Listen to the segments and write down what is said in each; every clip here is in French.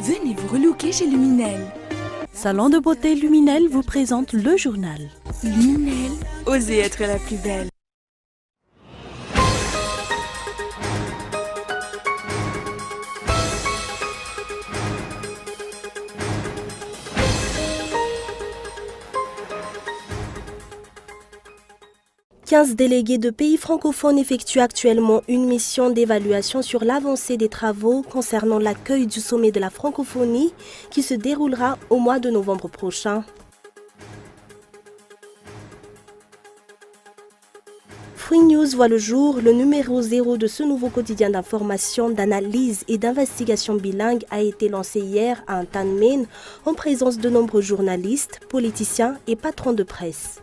Venez vous relooker chez Luminel. Salon de beauté Luminel vous présente le journal. Luminel, osez être la plus belle. « 15 délégués de pays francophones effectuent actuellement une mission d'évaluation sur l'avancée des travaux concernant l'accueil du sommet de la francophonie qui se déroulera au mois de novembre prochain. Free News voit le jour. Le numéro 0 de ce nouveau quotidien d'information, d'analyse et d'investigation bilingue a été lancé hier à Antanmen en présence de nombreux journalistes, politiciens et patrons de presse.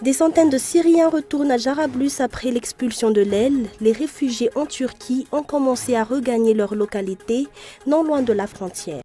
Des centaines de Syriens retournent à Jarablus après l'expulsion de l'Aile. Les réfugiés en Turquie ont commencé à regagner leur localité, non loin de la frontière.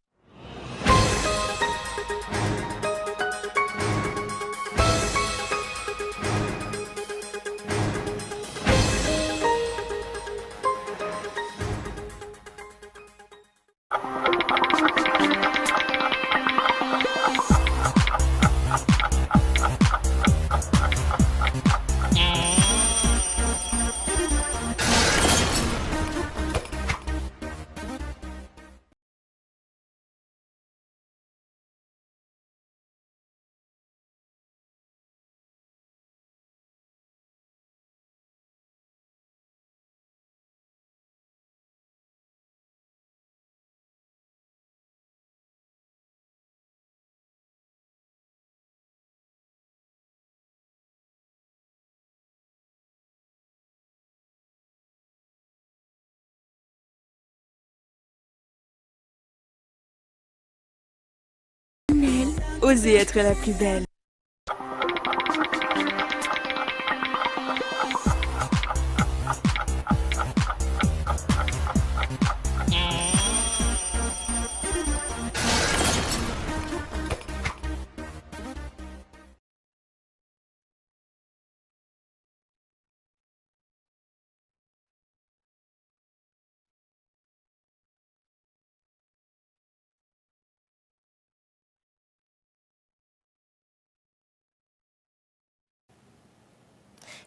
Luminel, osez être la plus belle.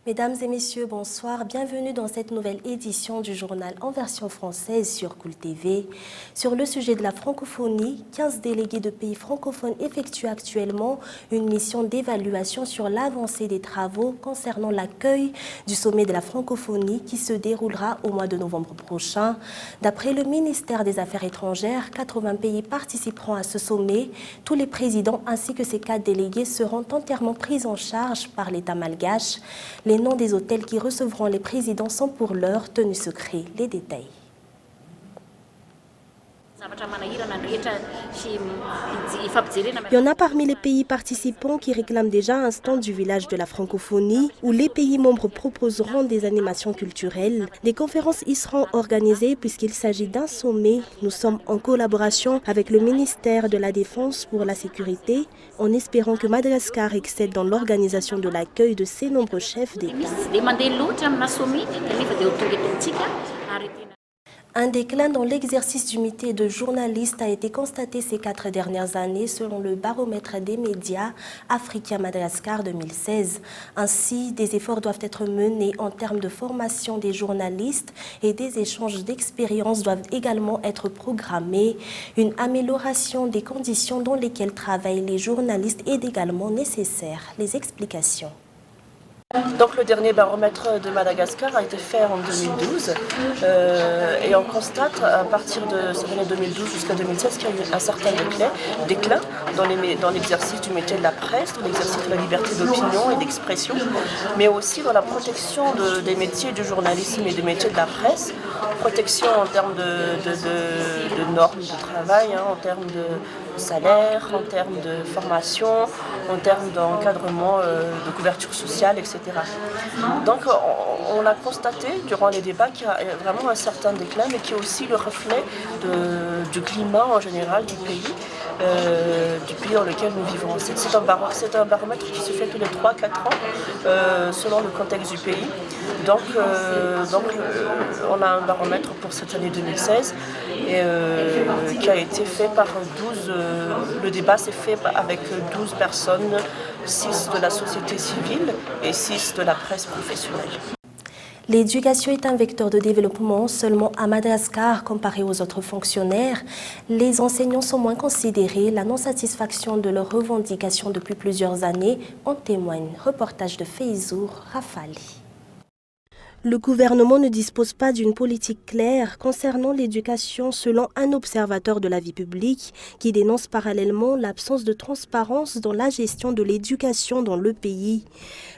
Mesdames et messieurs, bonsoir. Bienvenue dans cette nouvelle édition du journal en version française sur Cool TV. Sur le sujet de la francophonie, 15 délégués de pays francophones effectuent actuellement une mission d'évaluation sur l'avancée des travaux concernant l'accueil du sommet de la francophonie qui se déroulera au mois de novembre prochain. D'après le ministère des Affaires étrangères, 80 pays participeront à ce sommet. Tous les présidents ainsi que ces 4 délégués seront entièrement pris en charge par l'État malgache. Les noms des hôtels qui recevront les présidents sont pour l'heure tenus secrets. Les détails. Il y en a parmi les pays participants qui réclament déjà un stand du village de la francophonie où les pays membres proposeront des animations culturelles. Des conférences y seront organisées puisqu'il s'agit d'un sommet. Nous sommes en collaboration avec le ministère de la Défense pour la sécurité en espérant que Madagascar excelle dans l'organisation de l'accueil de ces nombreux chefs d'État. Un déclin dans l'exercice du métier de journaliste a été constaté ces 4 dernières années selon le baromètre des médias africains Madagascar 2016. Ainsi, des efforts doivent être menés en termes de formation des journalistes et des échanges d'expériences doivent également être programmés. Une amélioration des conditions dans lesquelles travaillent les journalistes est également nécessaire. Les explications. Donc le dernier baromètre de Madagascar a été fait en 2012 et on constate à partir de cette année 2012 jusqu'à 2016 qu'il y a eu un certain déclin dans l'exercice du métier de la presse, dans l'exercice de la liberté d'opinion et d'expression, mais aussi dans la protection des métiers du journalisme et des métiers de la presse, protection en termes de normes de travail, en termes de salaire, en termes de formation, en termes d'encadrement de couverture sociale, etc. Donc on a constaté durant les débats qu'il y a vraiment un certain déclin, mais qui est aussi le reflet du climat en général du pays dans lequel nous vivons. C'est un baromètre qui se fait tous les 3-4 ans selon le contexte du pays. On a un baromètre pour cette année 2016 qui a été fait par 12. Le débat s'est fait avec 12 personnes, 6 de la société civile et 6 de la presse professionnelle. L'éducation est un vecteur de développement seulement à Madagascar comparé aux autres fonctionnaires. Les enseignants sont moins considérés. La non-satisfaction de leurs revendications depuis plusieurs années en témoigne. Reportage de Feizour Rafali. Le gouvernement ne dispose pas d'une politique claire concernant l'éducation selon un observateur de la vie publique qui dénonce parallèlement l'absence de transparence dans la gestion de l'éducation dans le pays.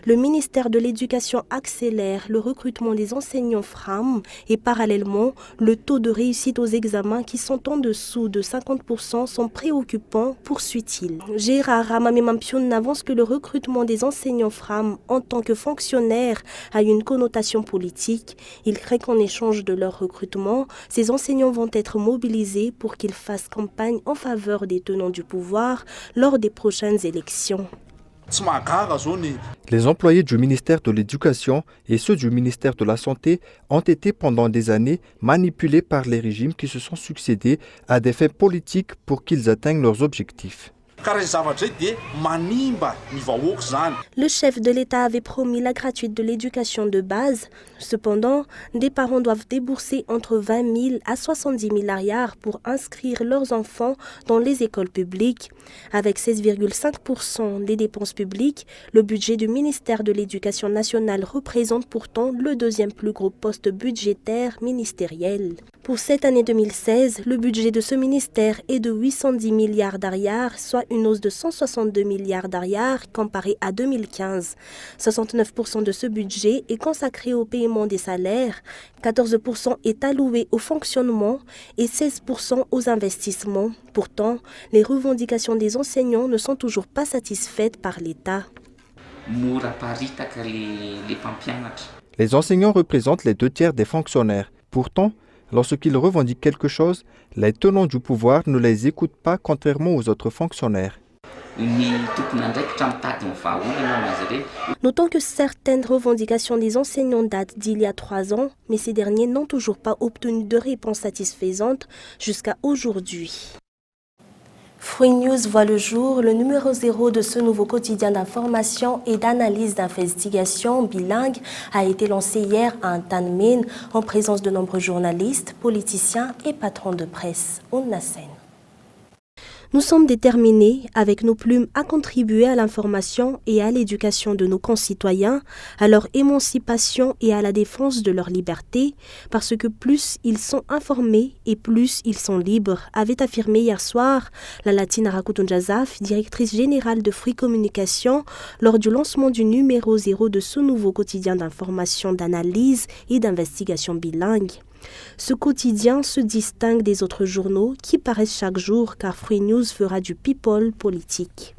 Le ministère de l'Éducation accélère le recrutement des enseignants FRAM et parallèlement, le taux de réussite aux examens qui sont en dessous de 50% sont préoccupants, poursuit-il. Gérard Ramamemampion avance que le recrutement des enseignants FRAM en tant que fonctionnaires a une connotation politique. Il crée qu'en échange de leur recrutement, ces enseignants vont être mobilisés pour qu'ils fassent campagne en faveur des tenants du pouvoir lors des prochaines élections. Les employés du ministère de l'Éducation et ceux du ministère de la Santé ont été pendant des années manipulés par les régimes qui se sont succédés à des fins politiques pour qu'ils atteignent leurs objectifs. Le chef de l'État avait promis la gratuite de l'éducation de base. Cependant, des parents doivent débourser entre 20 000 à 70 000 ariars pour inscrire leurs enfants dans les écoles publiques. Avec 16,5% des dépenses publiques, le budget du ministère de l'Éducation nationale représente pourtant le deuxième plus gros poste budgétaire ministériel. Pour cette année 2016, le budget de ce ministère est de 810 milliards d'ariars, soit une hausse de 162 milliards d'ariars comparé à 2015. 69% de ce budget est consacré au paiement des salaires, 14% est alloué au fonctionnement et 16% aux investissements. Pourtant, les revendications des enseignants ne sont toujours pas satisfaites par l'État. Les enseignants représentent les 2/3 des fonctionnaires. Pourtant, lorsqu'ils revendiquent quelque chose, les tenants du pouvoir ne les écoutent pas contrairement aux autres fonctionnaires. Notons que certaines revendications des enseignants datent d'il y a 3 ans, mais ces derniers n'ont toujours pas obtenu de réponse satisfaisante jusqu'à aujourd'hui. Free News voit le jour. Le numéro 0 de ce nouveau quotidien d'information et d'analyse d'investigation bilingue a été lancé hier à Antanmin en présence de nombreux journalistes, politiciens et patrons de presse. Onnasen. Nous sommes déterminés, avec nos plumes, à contribuer à l'information et à l'éducation de nos concitoyens, à leur émancipation et à la défense de leur liberté, parce que plus ils sont informés et plus ils sont libres, avait affirmé hier soir la Latine Arakutunjazaf, directrice générale de Free Communication, lors du lancement du numéro 0 de ce nouveau quotidien d'information, d'analyse et d'investigation bilingue. Ce quotidien se distingue des autres journaux qui paraissent chaque jour car Free News fera du people politique.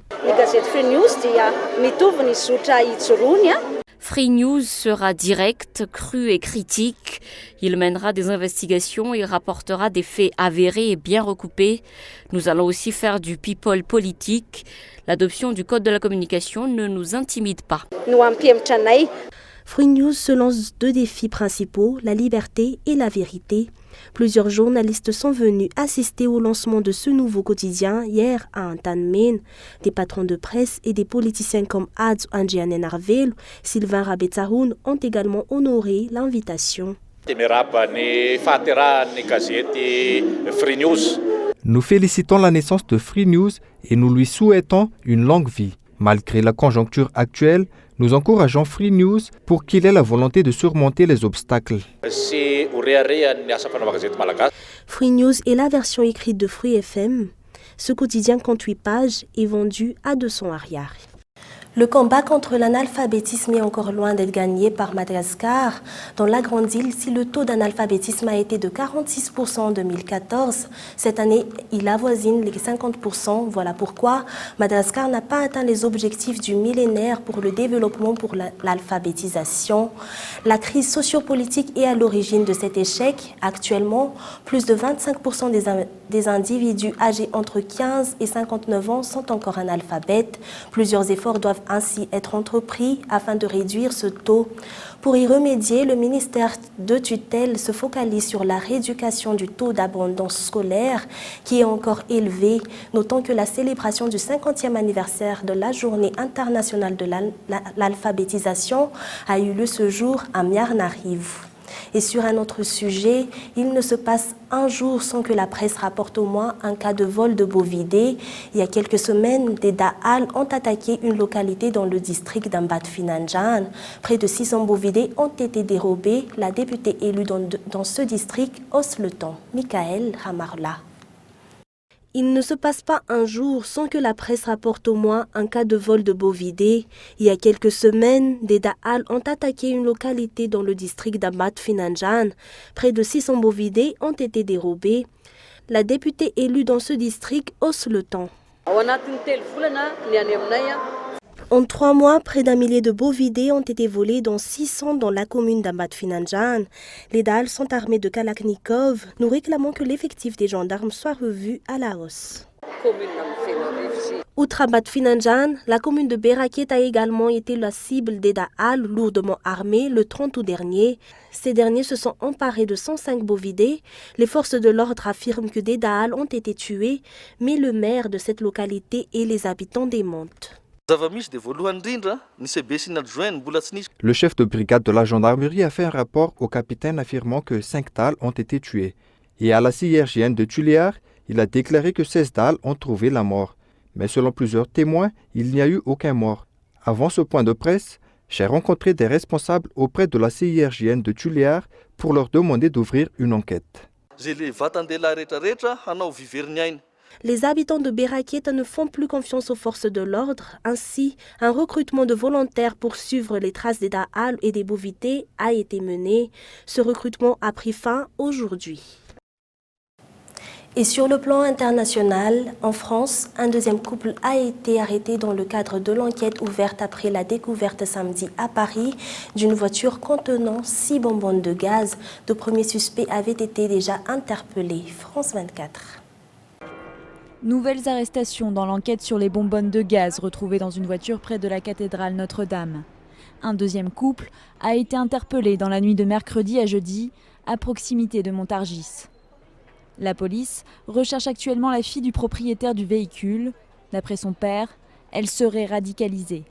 Free News sera direct, cru et critique. Il mènera des investigations et rapportera des faits avérés et bien recoupés. Nous allons aussi faire du people politique. L'adoption du code de la communication ne nous intimide pas. Free News se lance 2 défis principaux, la liberté et la vérité. Plusieurs journalistes sont venus assister au lancement de ce nouveau quotidien hier à Antanmin. Des patrons de presse et des politiciens comme Ads Anjianen Arvel, Sylvain Rabetsaroun ont également honoré l'invitation. Nous félicitons la naissance de Free News et nous lui souhaitons une longue vie. Malgré la conjoncture actuelle, nous encourageons Free News pour qu'il ait la volonté de surmonter les obstacles. Free News est la version écrite de Free FM. Ce quotidien compte 8 pages et vendu à 200 ariars. Le combat contre l'analphabétisme est encore loin d'être gagné par Madagascar. Dans la grande île, si le taux d'analphabétisme a été de 46% en 2014, cette année, il avoisine les 50%. Voilà pourquoi Madagascar n'a pas atteint les objectifs du millénaire pour le développement pour l'alphabétisation. La crise sociopolitique est à l'origine de cet échec. Actuellement, plus de 25% des individus âgés entre 15 et 59 ans sont encore analphabètes. Plusieurs efforts doivent ainsi être entrepris afin de réduire ce taux. Pour y remédier, le ministère de tutelle se focalise sur la rééducation du taux d'abondance scolaire qui est encore élevé, notant que la célébration du 50e anniversaire de la Journée internationale de l'alphabétisation a eu lieu ce jour à Miarnarivo. Et sur un autre sujet, il ne se passe un jour sans que la presse rapporte au moins un cas de vol de bovidés. Il y a quelques semaines, des Da'al ont attaqué une localité dans le district d'Ambat-Finanjan. Près de 600 bovidés ont été dérobés. La députée élue dans ce district hausse le ton. Michael Ramarla. Il ne se passe pas un jour sans que la presse rapporte au moins un cas de vol de bovidés. Il y a quelques semaines, des Da'al ont attaqué une localité dans le district d'Ambat-Finanjan. Près de 600 bovidés ont été dérobés. La députée élue dans ce district hausse le ton. En 3 mois, près d'1 millier de bovidés ont été volés, dont 600 dans la commune d'Ambat-Finanjan. Les Da'al sont armés de Kalachnikov. Nous réclamons que l'effectif des gendarmes soit revu à la hausse. Outre Ambat-Finanjan, la commune de Beraket a également été la cible des Da'al lourdement armés le 30 août dernier. Ces derniers se sont emparés de 105 bovidés. Les forces de l'ordre affirment que des Da'al ont été tués, mais le maire de cette localité et les habitants démentent. Le chef de brigade de la gendarmerie a fait un rapport au capitaine affirmant que 5 Da'al ont été tués. Et à la CIRGN de Tuléar, il a déclaré que 16 Da'al ont trouvé la mort. Mais selon plusieurs témoins, il n'y a eu aucun mort. Avant ce point de presse, j'ai rencontré des responsables auprès de la CIRGN de Tuléar pour leur demander d'ouvrir une enquête. Les habitants de Beraket ne font plus confiance aux forces de l'ordre. Ainsi, un recrutement de volontaires pour suivre les traces des Da'al et des bovidés a été mené. Ce recrutement a pris fin aujourd'hui. Et sur le plan international, en France, un deuxième couple a été arrêté dans le cadre de l'enquête ouverte après la découverte samedi à Paris d'une voiture contenant 6 bonbonnes de gaz. De premiers suspects avaient été déjà interpellés. France 24. Nouvelles arrestations dans l'enquête sur les bonbonnes de gaz retrouvées dans une voiture près de la cathédrale Notre-Dame. Un deuxième couple a été interpellé dans la nuit de mercredi à jeudi, à proximité de Montargis. La police recherche actuellement la fille du propriétaire du véhicule. D'après son père, elle serait radicalisée.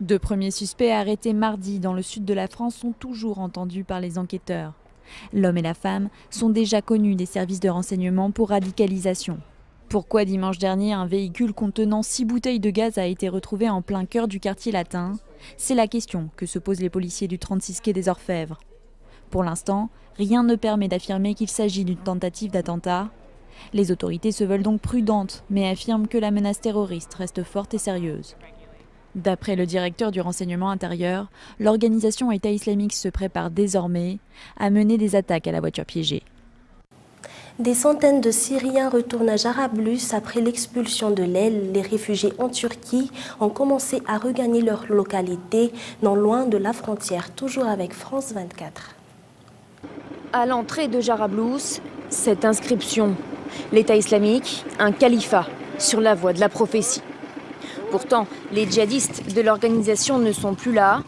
2 premiers suspects arrêtés mardi dans le sud de la France sont toujours entendus par les enquêteurs. L'homme et la femme sont déjà connus des services de renseignement pour radicalisation. Pourquoi dimanche dernier un véhicule contenant 6 bouteilles de gaz a été retrouvé en plein cœur du quartier latin? C'est la question que se posent les policiers du 36 quai des Orfèvres. Pour l'instant, rien ne permet d'affirmer qu'il s'agit d'une tentative d'attentat. Les autorités se veulent donc prudentes, mais affirment que la menace terroriste reste forte et sérieuse. D'après le directeur du renseignement intérieur, l'organisation État islamique se prépare désormais à mener des attaques à la voiture piégée. Des centaines de Syriens retournent à Jarablus après l'expulsion de l'aile. Les réfugiés en Turquie ont commencé à regagner leur localité, non loin de la frontière, toujours avec France 24. À l'entrée de Jarablus, cette inscription, l'État islamique, un califat, sur la voie de la prophétie. Pourtant, les djihadistes de l'organisation ne sont plus là,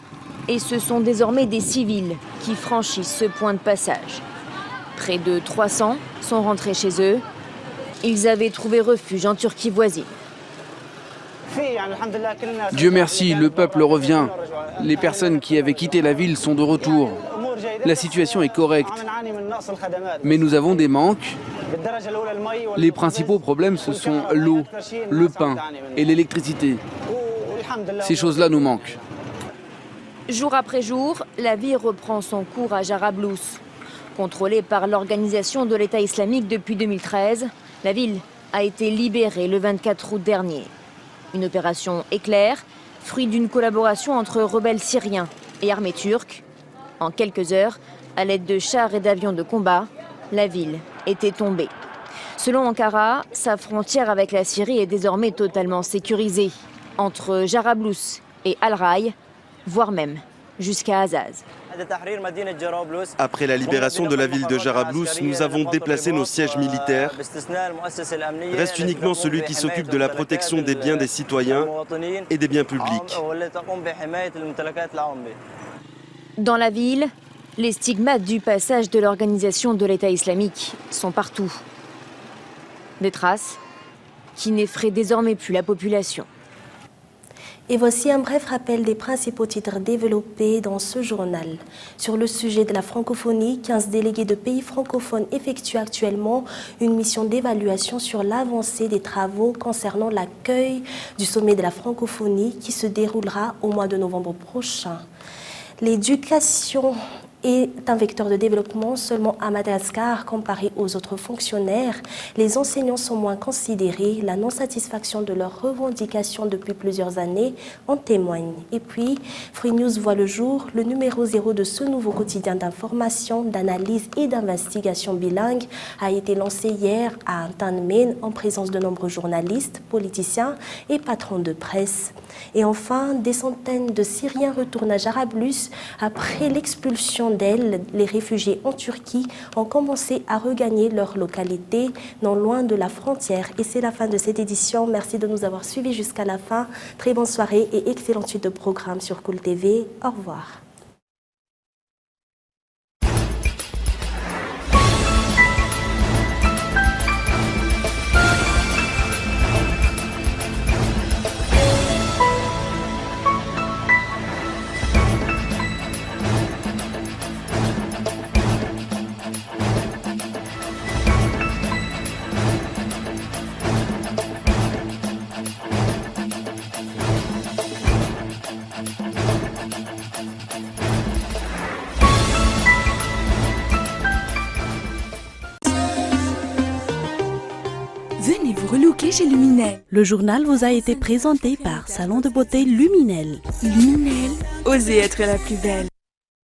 et ce sont désormais des civils qui franchissent ce point de passage. Près de 300 sont rentrés chez eux. Ils avaient trouvé refuge en Turquie voisine. Dieu merci, le peuple revient. Les personnes qui avaient quitté la ville sont de retour. La situation est correcte. Mais nous avons des manques. Les principaux problèmes, ce sont l'eau, le pain et l'électricité. Ces choses-là nous manquent. Jour après jour, la vie reprend son cours à Jarablus. Contrôlée par l'organisation de l'État islamique depuis 2013, la ville a été libérée le 24 août dernier. Une opération éclair, fruit d'une collaboration entre rebelles syriens et armée turque. En quelques heures, à l'aide de chars et d'avions de combat, la ville était tombée. Selon Ankara, sa frontière avec la Syrie est désormais totalement sécurisée, entre Jarablus et Al-Ray, voire même jusqu'à Azaz. Après la libération de la ville de Jarablous, nous avons déplacé nos sièges militaires. Reste uniquement celui qui s'occupe de la protection des biens des citoyens et des biens publics. Dans la ville, les stigmates du passage de l'organisation de l'État islamique sont partout. Des traces qui n'effraient désormais plus la population. Et voici un bref rappel des principaux titres développés dans ce journal. Sur le sujet de la francophonie, 15 délégués de pays francophones effectuent actuellement une mission d'évaluation sur l'avancée des travaux concernant l'accueil du sommet de la francophonie qui se déroulera au mois de novembre prochain. L'éducation est un vecteur de développement seulement à Madagascar comparé aux autres fonctionnaires. Les enseignants sont moins considérés. La non-satisfaction de leurs revendications depuis plusieurs années en témoigne. Et puis, Free News voit le jour. Le numéro 0 de ce nouveau quotidien d'information, d'analyse et d'investigation bilingue a été lancé hier à Tanmen en présence de nombreux journalistes, politiciens et patrons de presse. Et enfin, des centaines de Syriens retournent à Jarablus. Après l'expulsion d'elles, les réfugiés en Turquie ont commencé à regagner leur localité, non loin de la frontière. Et c'est la fin de cette édition. Merci de nous avoir suivis jusqu'à la fin. Très bonne soirée et excellente suite de programmes sur Cool TV. Au revoir. Venez vous relooker chez Luminel. Le journal vous a été présenté par Salon de beauté Luminel. Luminel, osez être la plus belle.